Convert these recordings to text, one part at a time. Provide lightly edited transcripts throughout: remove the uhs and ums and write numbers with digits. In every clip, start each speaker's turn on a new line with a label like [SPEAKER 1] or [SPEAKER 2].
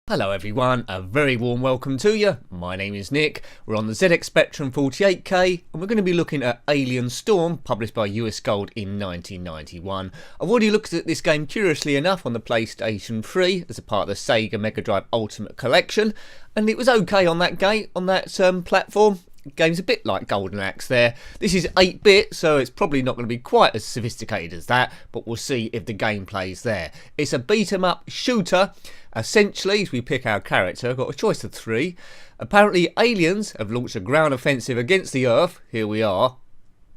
[SPEAKER 1] Hello everyone, a very warm welcome to you. My name is Nick, we're on the ZX Spectrum 48K and we're going to be looking at Alien Storm, published by US Gold in 1991. I've already looked at this game curiously enough on the PlayStation 3 as a part of the SEGA Mega Drive Ultimate Collection, and it was okay on that platform. Game's a bit like Golden Axe there. This is 8-bit, so it's probably not going to be quite as sophisticated as that, but we'll see if the gameplay's there. It's a beat-em-up shooter. Essentially, as we pick our character, got a choice of 3. Apparently, aliens have launched a ground offensive against the Earth. Here we are.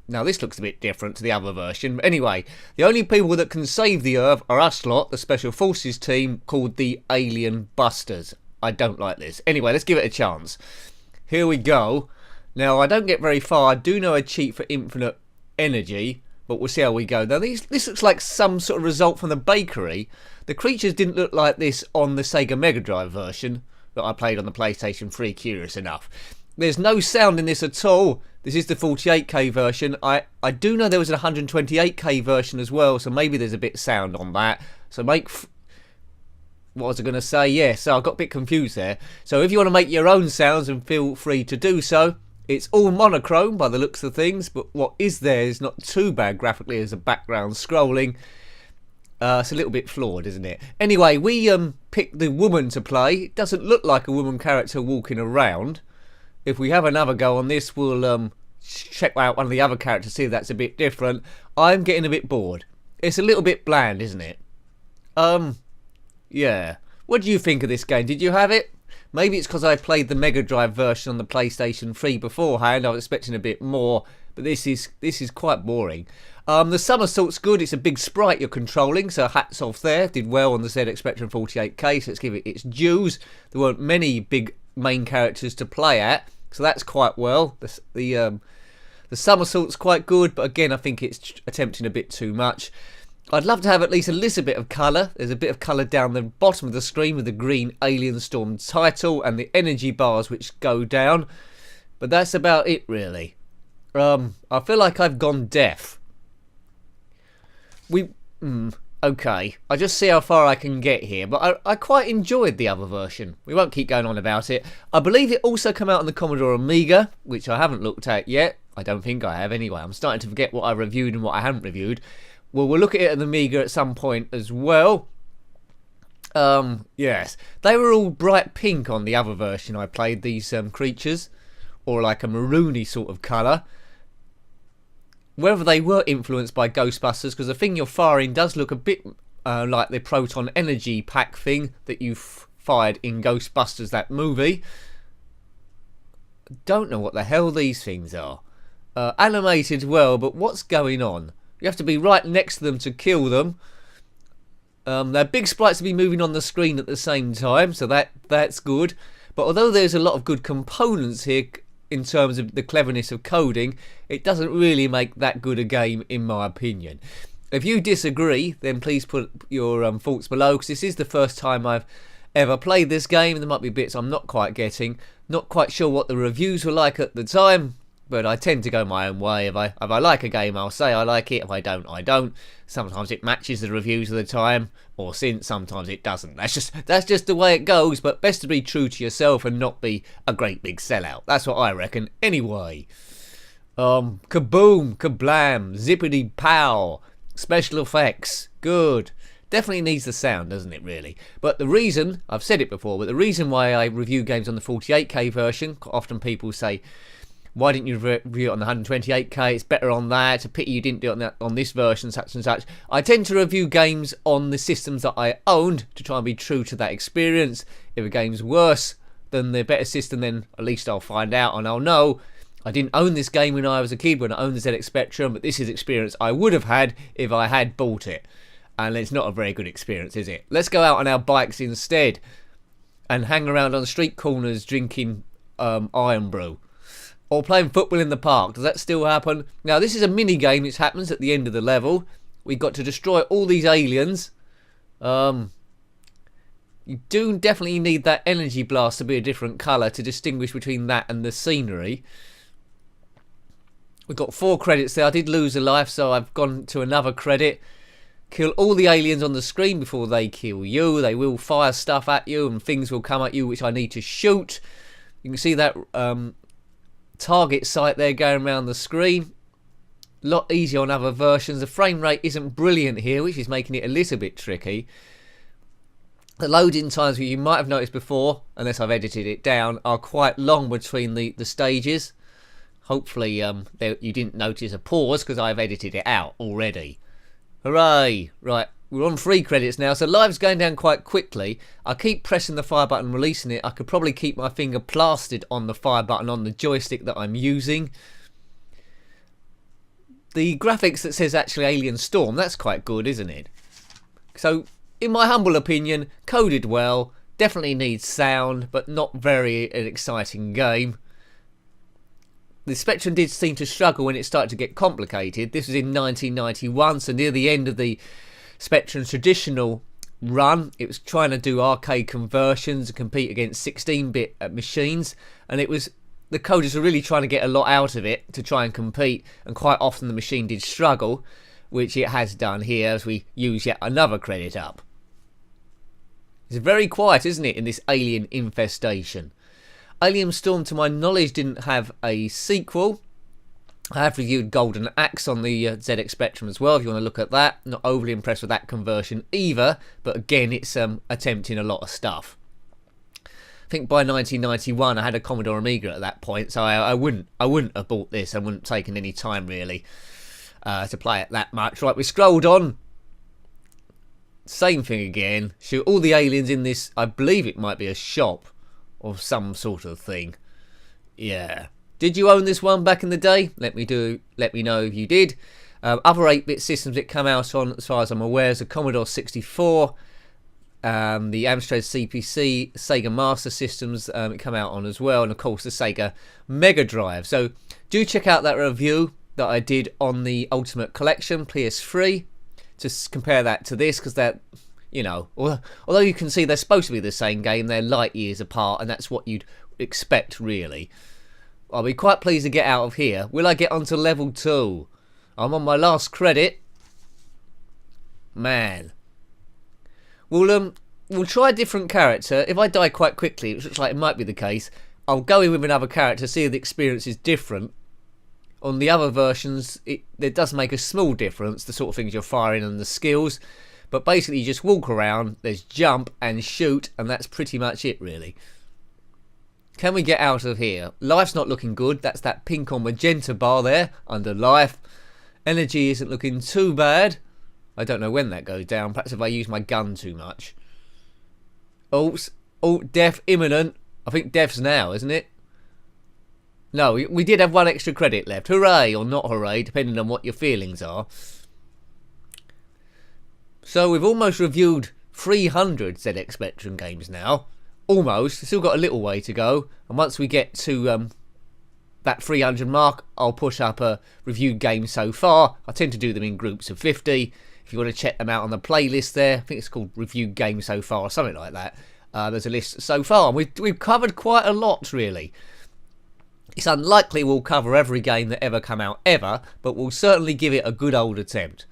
[SPEAKER 1] Now, this looks a bit different to the other version. But anyway, the only people that can save the Earth are us lot, the Special Forces team called the Alien Busters. I don't like this. Anyway, let's give it a chance. Here we go. Now, I don't get very far. I do know a cheat for infinite energy, but we'll see how we go. Now, this looks like some sort of result from the bakery. The creatures didn't look like this on the Sega Mega Drive version that I played on the PlayStation 3, curious enough. There's no sound in this at all. This is the 48K version. I do know there was an 128K version as well, so maybe there's a bit of sound on that. So what was I going to say? Yeah, so I got a bit confused there. So if you want to make your own sounds, and feel free to do so. It's all monochrome by the looks of things, but what is there is not too bad graphically as a background scrolling. It's a little bit flawed, isn't it? Anyway, we picked the woman to play. It doesn't look like a woman character walking around. If we have another go on this, we'll check out one of the other characters, see if that's a bit different. I'm getting a bit bored. It's a little bit bland, isn't it? Yeah. What do you think of this game? Did you have it? Maybe it's because I played the Mega Drive version on the PlayStation 3 beforehand. I was expecting a bit more, but this is quite boring. The somersault's good. It's a big sprite you're controlling, so hats off there. Did well on the ZX Spectrum 48K, so let's give it its dues. There weren't many big main characters to play at, so that's quite well. The somersault's quite good, but again, I think it's attempting a bit too much. I'd love to have at least a little bit of colour. There's a bit of colour down the bottom of the screen with the green Alien Storm title and the energy bars which go down. But that's about it, really. I feel like I've gone deaf. Okay. I just see how far I can get here. But I quite enjoyed the other version. We won't keep going on about it. I believe it also came out on the Commodore Amiga, which I haven't looked at yet. I don't think I have anyway. I'm starting to forget what I reviewed and what I haven't reviewed. Well, we'll look at it at the Amiga at some point as well. Yes. They were all bright pink on the other version I played, these creatures. Or like a maroony sort of colour. Whether they were influenced by Ghostbusters, because the thing you're firing does look a bit like the proton energy pack thing that you fired in Ghostbusters, that movie. Don't know what the hell these things are. Animated well, but what's going on? You have to be right next to them to kill them. They're big sprites to be moving on the screen at the same time, so that's good. But although there's a lot of good components here in terms of the cleverness of coding, it doesn't really make that good a game, in my opinion. If you disagree, then please put your thoughts below, because this is the first time I've ever played this game. There might be bits I'm not quite getting. Not quite sure what the reviews were like at the time. But I tend to go my own way. If I like a game, I'll say I like it. If I don't, I don't. Sometimes it matches the reviews of the time, or sometimes it doesn't. That's just the way it goes. But best to be true to yourself and not be a great big sellout. That's what I reckon. Anyway, kaboom, kablam, zippity pow, special effects, good. Definitely needs the sound, doesn't it, really? But the reason, I've said it before, but the reason why I review games on the 48K version, often people say, why didn't you review it on the 128K? It's better on that. It's a pity you didn't do it on this version, such and such. I tend to review games on the systems that I owned to try and be true to that experience. If a game's worse than the better system, then at least I'll find out and I'll know. I didn't own this game when I was a kid, when I owned the ZX Spectrum, but this is experience I would have had if I had bought it. And it's not a very good experience, is it? Let's go out on our bikes instead and hang around on street corners drinking Iron Brew. Or playing football in the park. Does that still happen? Now, this is a mini-game which happens at the end of the level. We've got to destroy all these aliens. Yeah, You do definitely need that energy blast to be a different colour to distinguish between that and the scenery. We've got 4 credits there. I did lose a life, so I've gone to another credit. Kill all the aliens on the screen before they kill you. They will fire stuff at you and things will come at you which I need to shoot. You can see that target sight there going around the screen. A lot easier on other versions. The frame rate isn't brilliant here, which is making it a little bit tricky. The loading times, which you might have noticed before, unless I've edited it down, are quite long between the stages. Hopefully you didn't notice a pause because I've edited it out already. Hooray! Right, we're on 3 credits now, so live's going down quite quickly. I keep pressing the fire button, releasing it. I could probably keep my finger plastered on the fire button on the joystick that I'm using. The graphics that says actually Alien Storm, that's quite good, isn't it? So, in my humble opinion, coded well, definitely needs sound, but not very an exciting game. The Spectrum did seem to struggle when it started to get complicated. This was in 1991, so near the end of the Spectrum's traditional run. It was trying to do arcade conversions and compete against 16-bit machines, and it was the coders were really trying to get a lot out of it to try and compete, and quite often the machine did struggle, which it has done here as we use yet another credit up. It's very quiet, isn't it, in this alien infestation. Alien Storm, to my knowledge, didn't have a sequel. I have reviewed Golden Axe on the ZX Spectrum as well, if you want to look at that. Not overly impressed with that conversion either, but again, it's attempting a lot of stuff. I think by 1991, I had a Commodore Amiga at that point, so I wouldn't have bought this. I wouldn't have taken any time, really, to play it that much. Right, we scrolled on. Same thing again. Shoot all the aliens in this, I believe it might be a shop or some sort of thing. Yeah. Did you own this one back in the day? Let me know if you did. Other 8-bit systems it come out on, as far as I'm aware, is the Commodore 64, the Amstrad CPC, Sega Master Systems it come out on as well, and of course the Sega Mega Drive. So do check out that review that I did on the Ultimate Collection PS3 to compare that to this, because that, you know, although you can see they're supposed to be the same game, they're light years apart, and that's what you'd expect, really. I'll be quite pleased to get out of here. Will I get onto level 2? I'm on my last credit. Man. We'll try a different character. If I die quite quickly, which looks like it might be the case, I'll go in with another character, see if the experience is different. On the other versions, it does make a small difference, the sort of things you're firing and the skills. But basically, you just walk around, there's jump and shoot, and that's pretty much it, really. Can we get out of here? Life's not looking good. That's that pink or magenta bar there under life. Energy isn't looking too bad. I don't know when that goes down. Perhaps if I use my gun too much. Oh, death imminent. I think death's now, isn't it? No, we did have 1 extra credit left. Hooray or not hooray, depending on what your feelings are. So we've almost reviewed 300 ZX Spectrum games now. Almost. Still got a little way to go. And once we get to that 300 mark, I'll push up a reviewed game so far. I tend to do them in groups of 50. If you want to check them out on the playlist there, I think it's called Reviewed Game So Far or something like that. There's a list so far. We've covered quite a lot, really. It's unlikely we'll cover every game that ever come out ever, but we'll certainly give it a good old attempt.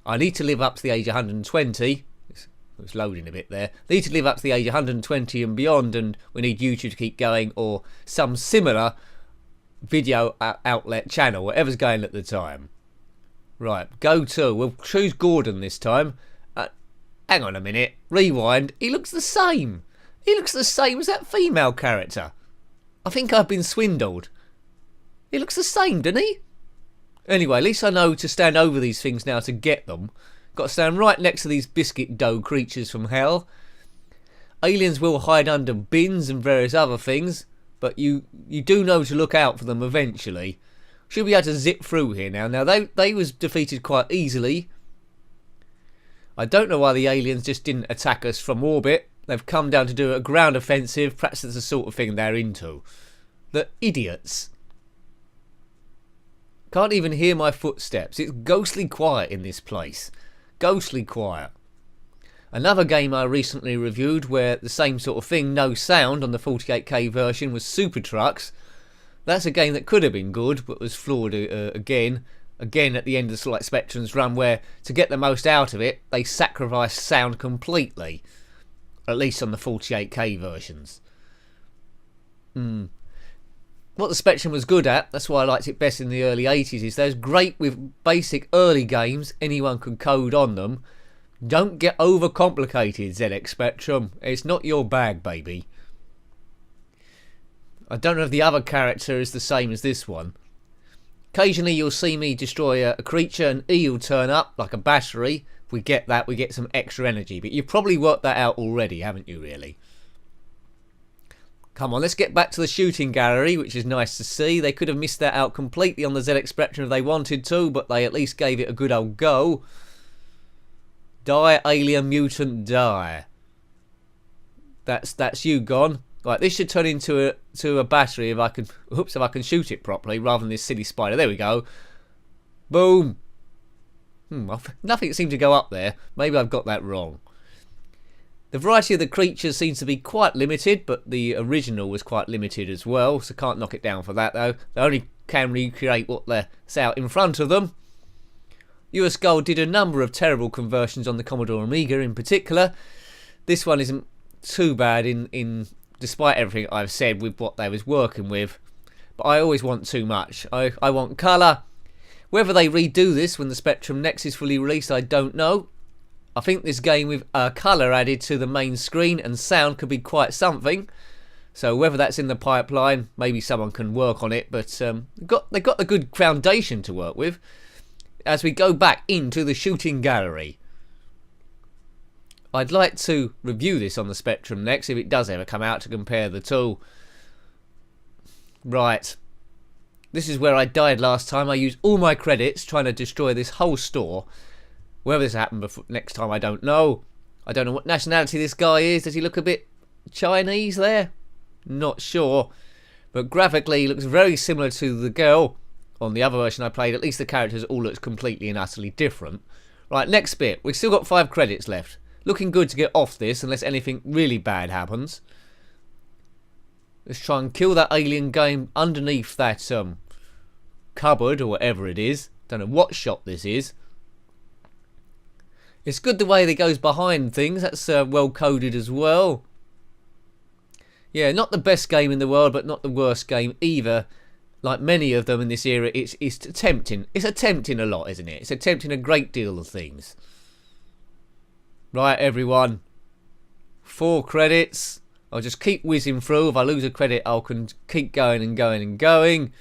[SPEAKER 1] I need to live up to the age of 120. It's loading a bit there. Need to live up to the age of 120 and beyond, and we need YouTube to keep going, or some similar video outlet channel, whatever's going at the time. Right, go to. We'll choose Gordon this time. Hang on a minute. Rewind. He looks the same. He looks the same as that female character. I think I've been swindled. He looks the same, doesn't he? Anyway, at least I know to stand over these things now to get them. Got to stand right next to these biscuit dough creatures from hell. Aliens will hide under bins and various other things, but you do know to look out for them eventually. Should be able to zip through here now. Now, they was defeated quite easily. I don't know why the aliens just didn't attack us from orbit. They've come down to do a ground offensive. Perhaps it's the sort of thing they're into. The idiots. Can't even hear my footsteps. It's ghostly quiet in this place. Ghostly quiet. Another game I recently reviewed where the same sort of thing, no sound on the 48K version, was Super Trucks. That's a game that could have been good but was flawed again at the end of the Spectrum's run, where to get the most out of it they sacrificed sound completely, at least on the 48K versions. What the Spectrum was good at, that's why I liked it best in the early 80s, is those great with basic early games, anyone could code on them. Don't get overcomplicated, ZX Spectrum. It's not your bag, baby. I don't know if the other character is the same as this one. Occasionally you'll see me destroy a creature and E will turn up like a battery. If we get that, we get some extra energy. But you've probably worked that out already, haven't you, really? Come on, let's get back to the shooting gallery, which is nice to see. They could have missed that out completely on the ZX Spectrum if they wanted to, but they at least gave it a good old go. Die, alien mutant, die. That's you gone. Right, this should turn into a battery if I can shoot it properly rather than this silly spider. There we go. Boom. Nothing seemed to go up there. Maybe I've got that wrong. The variety of the creatures seems to be quite limited, but the original was quite limited as well, so can't knock it down for that though. They only can recreate what's out in front of them. US Gold did a number of terrible conversions on the Commodore Amiga in particular. This one isn't too bad despite everything I've said with what they was working with. But I always want too much. I want colour. Whether they redo this when the Spectrum Next is fully released, I don't know. I think this game with colour added to the main screen and sound could be quite something. So whether that's in the pipeline, maybe someone can work on it. But they've got a good foundation to work with. As we go back into the shooting gallery, I'd like to review this on the Spectrum Next if it does ever come out, to compare the two. Right. This is where I died last time. I used all my credits trying to destroy this whole store. Whether this happened next time, I don't know. I don't know what nationality this guy is. Does he look a bit Chinese there? Not sure. But graphically, he looks very similar to the girl on the other version I played. At least the characters all look completely and utterly different. Right, next bit. We've still got 5 credits left. Looking good to get off this, unless anything really bad happens. Let's try and kill that alien game underneath that cupboard or whatever it is. Don't know what shop this is. It's good the way that goes behind things. That's well coded as well. Yeah, not the best game in the world, but not the worst game either. Like many of them in this era, it's attempting. It's attempting a lot, isn't it? It's attempting a great deal of things. Right, everyone. 4 credits. I'll just keep whizzing through. If I lose a credit, I can keep going and going and going.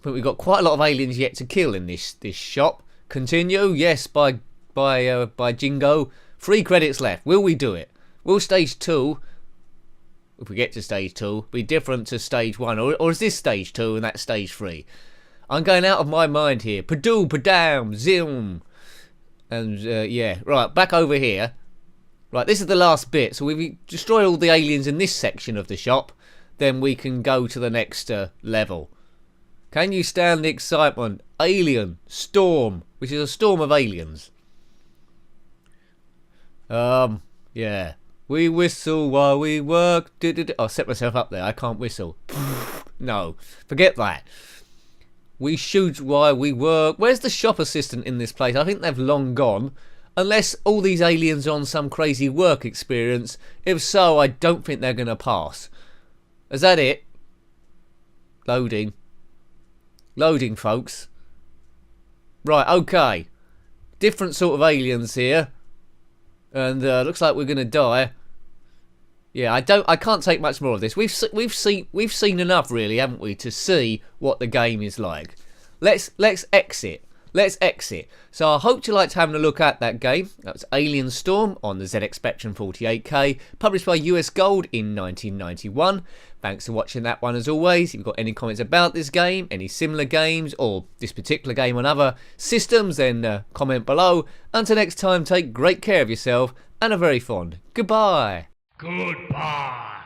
[SPEAKER 1] But we've got quite a lot of aliens yet to kill in this shop. Continue. Yes, by Jingo. 3 credits left. Will we do it? Will stage 2, if we get to stage 2, be different to stage 1? Or is this stage 2 and that's stage 3? I'm going out of my mind here. Padoo, padam, zim. And yeah, right, back over here. Right, this is the last bit. So we destroy all the aliens in this section of the shop, then we can go to the next level. Can you stand the excitement? Alien storm, which is a storm of aliens. Yeah. We whistle while we work. I'll set myself up there. I can't whistle. No, forget that. We shoot while we work. Where's the shop assistant in this place? I think they've long gone. Unless all these aliens are on some crazy work experience. If so, I don't think they're going to pass. Is that it? Loading. Loading, folks. Right, okay. Different sort of aliens here. And looks like we're going to die. Yeah, I can't take much more of this. We've seen enough, really, haven't we, to see what the game is like. Let's exit. Let's exit. So I hope you liked having a look at that game. That was Alien Storm on the ZX Spectrum 48K, published by US Gold in 1991. Thanks for watching that one as always. If you've got any comments about this game, any similar games, or this particular game on other systems, then comment below. Until next time, take great care of yourself, and a very fond goodbye.
[SPEAKER 2] Goodbye.